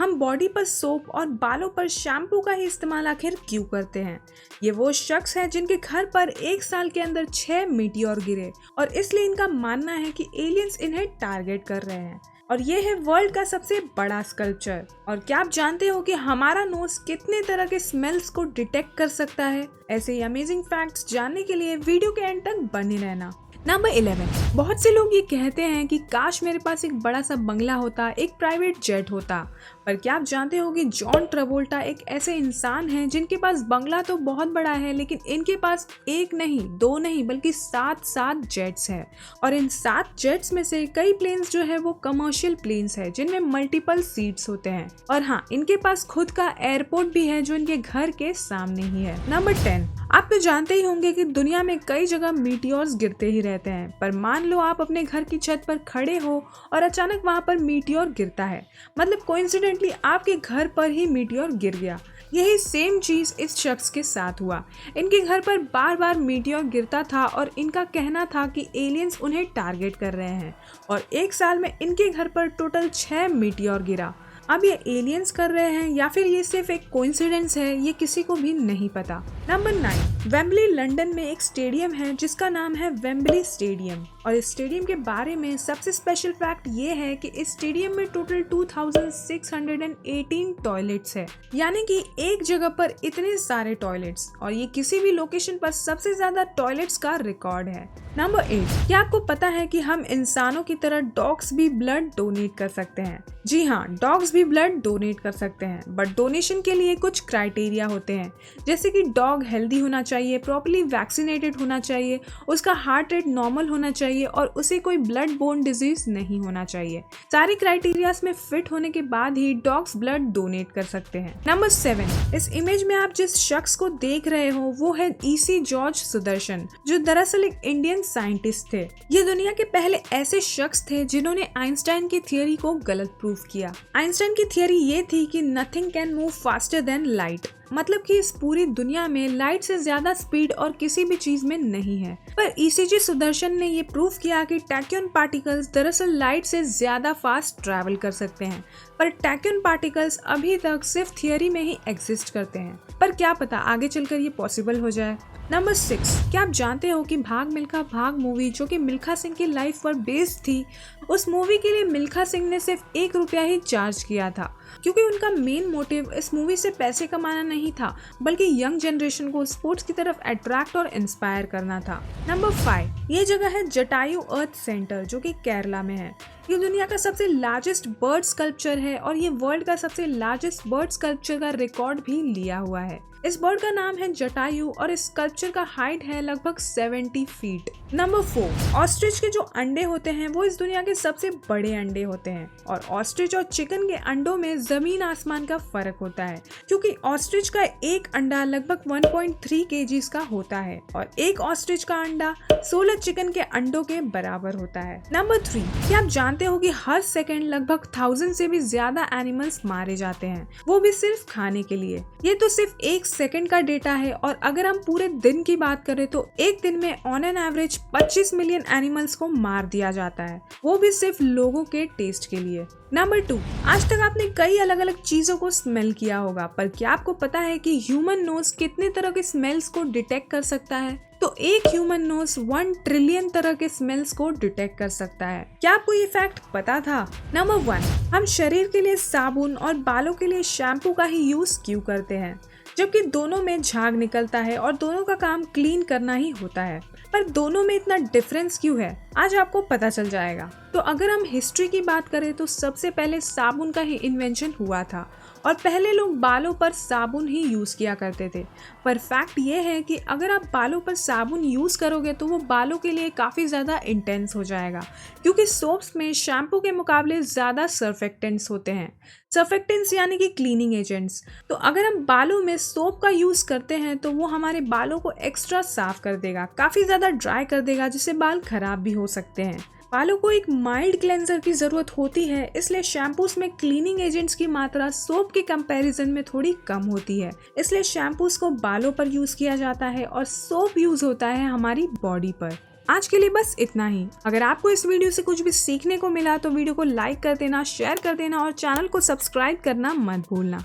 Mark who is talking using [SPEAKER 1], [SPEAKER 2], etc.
[SPEAKER 1] हम बॉडी पर सोप और बालों पर शैम्पू का ही इस्तेमाल आखिर क्यों करते हैं? ये वो शख्स हैं जिनके घर पर एक साल के अंदर 6 मीटियोर गिरे और इसलिए इनका मानना है कि एलियंस इन्हें टारगेट कर रहे हैं। और ये है वर्ल्ड का सबसे बड़ा स्कल्पचर। और क्या आप जानते हो कि हमारा नोज कितने तरह के स्मेल्स को डिटेक्ट कर सकता है? ऐसे ही अमेजिंग फैक्ट्स जानने के लिए वीडियो के एंड तक बने रहना। नंबर 11। बहुत से लोग ये कहते हैं कि काश मेरे पास एक बड़ा सा बंगला होता, एक प्राइवेट जेट होता। पर क्या आप जानते हो कि जॉन ट्रेवोल्टा एक ऐसे इंसान हैं जिनके पास बंगला तो बहुत बड़ा है, लेकिन इनके पास एक नहीं, दो नहीं, बल्कि 7 जेट्स है। और इन 7 जेट्स में से कई प्लेन्स जो है वो कमर्शियल प्लेन्स है जिनमें मल्टीपल सीट्स होते हैं। और हाँ, इनके पास खुद का एयरपोर्ट भी है जो इनके घर के सामने ही है। नंबर 10। आप तो जानते ही होंगे कि दुनिया में कई जगह मीटियोर्स गिरते ही रहते हैं, पर मान लो आप अपने घर की छत पर खड़े हो और अचानक वहां पर मीटियोर गिरता है, मतलब कोइंसिडेंटली आपके घर पर ही मीटियोर गिर गया। यही सेम चीज इस शख्स के साथ हुआ। इनके घर पर बार बार मीटियोर गिरता था और इनका कहना था कि एलियंस उन्हें टारगेट कर रहे हैं। और एक साल में इनके घर पर टोटल 6 मीटियोर गिरा। अब ये एलियंस कर रहे हैं या फिर ये सिर्फ एक कोइंसिडेंस है, ये किसी को भी नहीं पता। नंबर 9। वेम्बली लंदन में एक स्टेडियम है जिसका नाम है वेम्बली स्टेडियम। और इस स्टेडियम के बारे में सबसे स्पेशल फैक्ट ये है कि इस स्टेडियम में टोटल 2618 टॉयलेट्स है, यानी कि एक जगह पर इतने सारे टॉयलेट्स। और ये किसी भी लोकेशन पर सबसे ज्यादा टॉयलेट्स का रिकॉर्ड है। नंबर 8। क्या आपको पता है कि हम इंसानों की तरह डॉग्स भी ब्लड डोनेट कर सकते हैं? जी हाँ, डॉग्स भी ब्लड डोनेट कर सकते हैं, बट डोनेशन के लिए कुछ क्राइटेरिया होते हैं, जैसे कि डॉग हेल्दी होना चाहिए, प्रॉपर्ली वैक्सीनेटेड होना चाहिए, उसका हार्ट रेट नॉर्मल होना चाहिए और उसे कोई ब्लड बोर्न डिजीज नहीं होना चाहिए। सारे क्राइटेरियाज में फिट होने के बाद ही डॉग्स ब्लड डोनेट कर सकते हैं। नंबर 7। इस इमेज में आप जिस शख्स को देख रहे हो वो है ईसी जॉर्ज सुदर्शन, जो दरअसल एक इंडियन साइंटिस्ट थे। ये दुनिया के पहले ऐसे शख्स थे जिन्होंने आइंस्टाइन की थियरी को गलत प्रूव किया। आइंस्टाइन की थियरी ये थी कि nothing can move faster than light, मतलब कि इस पूरी दुनिया में लाइट से ज्यादा स्पीड और किसी भी चीज में नहीं है। पर ईसीजी सुदर्शन ने ये प्रूव किया कि टैक्यून पार्टिकल्स दरअसल लाइट से ज्यादा फास्ट ट्रैवल कर सकते हैं। पर टैक्यून पार्टिकल्स अभी तक सिर्फ थियरी में ही एग्जिस्ट करते हैं, पर क्या पता आगे चलकर ये पॉसिबल हो जाए। नंबर 6। क्या आप जानते हो कि भाग मिल्खा भाग मूवी, जो कि मिल्खा सिंह की लाइफ पर बेस्ड थी, उस मूवी के लिए मिल्खा सिंह ने सिर्फ 1 रुपया ही चार्ज किया था, क्योंकि उनका मेन मोटिव इस मूवी से पैसे कमाना नहीं था, बल्कि यंग जनरेशन को स्पोर्ट्स की तरफ अट्रैक्ट और इंस्पायर करना था। नंबर 5। ये जगह है जटायु अर्थ सेंटर, जो कि केरला में है। ये दुनिया का सबसे लार्जेस्ट बर्ड स्कल्पचर है और ये वर्ल्ड का सबसे लार्जेस्ट बर्ड स्कल्पचर का रिकॉर्ड भी लिया हुआ है। इस बर्ड का नाम है जटायु और इस स्कल्पचर का हाइट है लगभग 70 फीट। नंबर 4। ऑस्ट्रिच के जो अंडे होते हैं वो इस दुनिया के सबसे बड़े अंडे होते हैं। और ऑस्ट्रिच और चिकन के अंडों में जमीन आसमान का फर्क होता है, क्योंकि ऑस्ट्रिच का एक अंडा लगभग 1.3 kg का होता है और एक ऑस्ट्रिच का अंडा 16 चिकन के अंडों के बराबर होता है। नंबर 3। क्या आप जानते हो कि हर सेकंड लगभग 1000 से भी ज्यादा एनिमल्स मारे जाते हैं, वो भी सिर्फ खाने के लिए। ये तो सिर्फ 1 सेकंड का डेटा है, और अगर हम पूरे दिन की बात करें तो एक दिन में on an average 25 million animals को मार दिया जाता है, वो भी सिर्फ लोगों के टेस्ट के लिए। नंबर 2। आज तक आपने कई अलग अलग चीजों को स्मेल किया होगा, पर क्या आपको पता है कि ह्यूमन नोज कितने तरह के स्मेल्स को डिटेक्ट कर सकता है? तो एक ह्यूमन नोज 1 ट्रिलियन तरह के स्मेल्स को डिटेक्ट कर सकता है। क्या आपको ये फैक्ट पता था? नंबर 1। हम शरीर के लिए साबुन और बालों के लिए शैम्पू का ही यूज क्यों करते हैं, जबकि दोनों में झाग निकलता है और दोनों का काम क्लीन करना ही होता है? पर दोनों में इतना डिफरेंस क्यों है, आज आपको पता चल जाएगा। तो अगर हम हिस्ट्री की बात करें तो सबसे पहले साबुन का ही इन्वेंशन हुआ था और पहले लोग बालों पर साबुन ही यूज किया करते थे। पर फैक्ट ये है कि अगर आप बालों पर साबुन यूज करोगे तो वो बालों के लिए काफी ज्यादा इंटेंस हो जाएगा, क्योंकि सोप्स में शैम्पू के मुकाबले ज्यादा सर्फेक्टेंट्स होते हैं। सर्फेक्टेंट्स यानी कि क्लीनिंग एजेंट्स। तो अगर हम बालों में सोप का यूज करते हैं तो वो हमारे बालों को एक्स्ट्रा साफ कर देगा, काफी ज्यादा ड्राई कर देगा, जिससे बाल खराब भी हो सकते हैं। बालों को एक माइल्ड क्लेंजर की जरूरत होती है, इसलिए शैम्पूस में क्लीनिंग एजेंट्स की मात्रा सोप के कंपैरिजन में थोड़ी कम होती है। इसलिए शैम्पूस को बालों पर यूज किया जाता है और सोप यूज होता है हमारी बॉडी पर। आज के लिए बस इतना ही। अगर आपको इस वीडियो से कुछ भी सीखने को मिला तो वीडियो को लाइक कर देना, शेयर कर देना और चैनल को सब्सक्राइब करना मत भूलना।